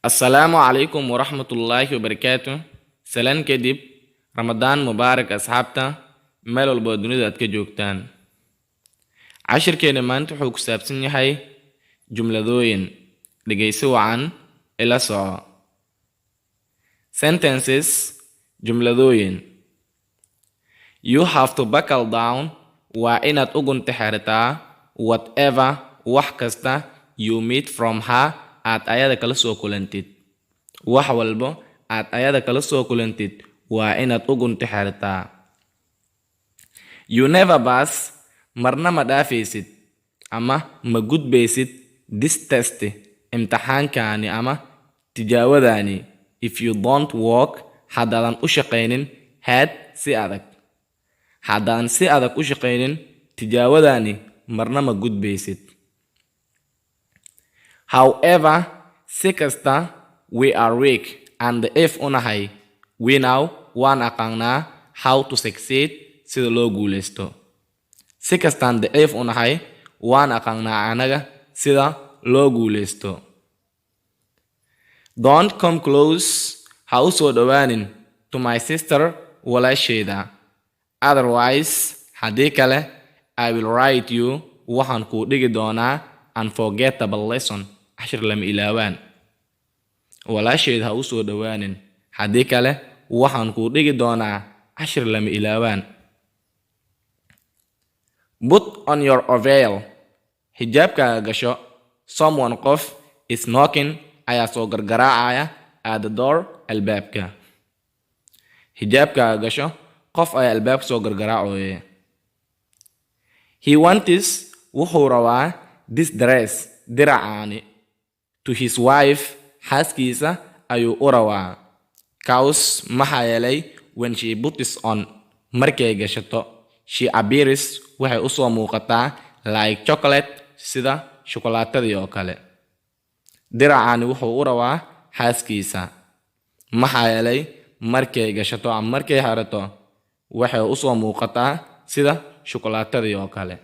السلام عليكم ورحمة الله وبركاته. سلام كدب رمضان مبارك أصحابتا ميل والبودوني داد كجوكتان. عشر كلمات حوك سابسن يحي جملة دوين لجيسو عن إلى سوا sentences جملة دوين. You have to buckle down وإنت أغن تحرتا whatever وحكستا you meet from her aad ayada kala soo kulantid. wax walbo aad ayada kala soo kulantid waa inaad u gunti xirtaa. You never pass marna ma dhaafaysid ama ma gudbaysid this test imtixaankani ama tijaawadani if you don't work haddaadan u shaqaynin hard si adag. haddaan si adag u shaqaynin tijaawadani marna ma gudbaysid. However, si kasta we are weak and if unahay we now waan aqaanaa how to succeed sida loo guuleysto. Si kastaan the if unahay waan aqaanaa anaga sida loo guuleysto. Don't come close ha u soo dhowaanin to my sister walaashayda. Otherwise haddii kale I will write you waxaan kuu dhigi doonaa unforgettable lesson عشر لم إلاوان ولا شيء ها أسود دوان حديك له وحن كوديك دونا 10 لم إلاوان. Put on your veil hijabka gasho. Someone قف is knocking ayaa soo gargaraacaya at the door albaabka. hijabka gasho qof ayaa albaabka soo gargaraacayo. He wants wuxuu rabaa this dress diracaani to his wife xaaskiisa ayuu u rabaa. Cause maxaa yeelay when she puts on markay gashato she appears waxay u soo muuqataa like chocolate sida shukolaatadii oo kale. diracaani wuxuu u rabaa xaaskiisa maxaa yeelay markay gashato ama markay xirato waxay u soo muuqataa sida shukolaatadii oo kale.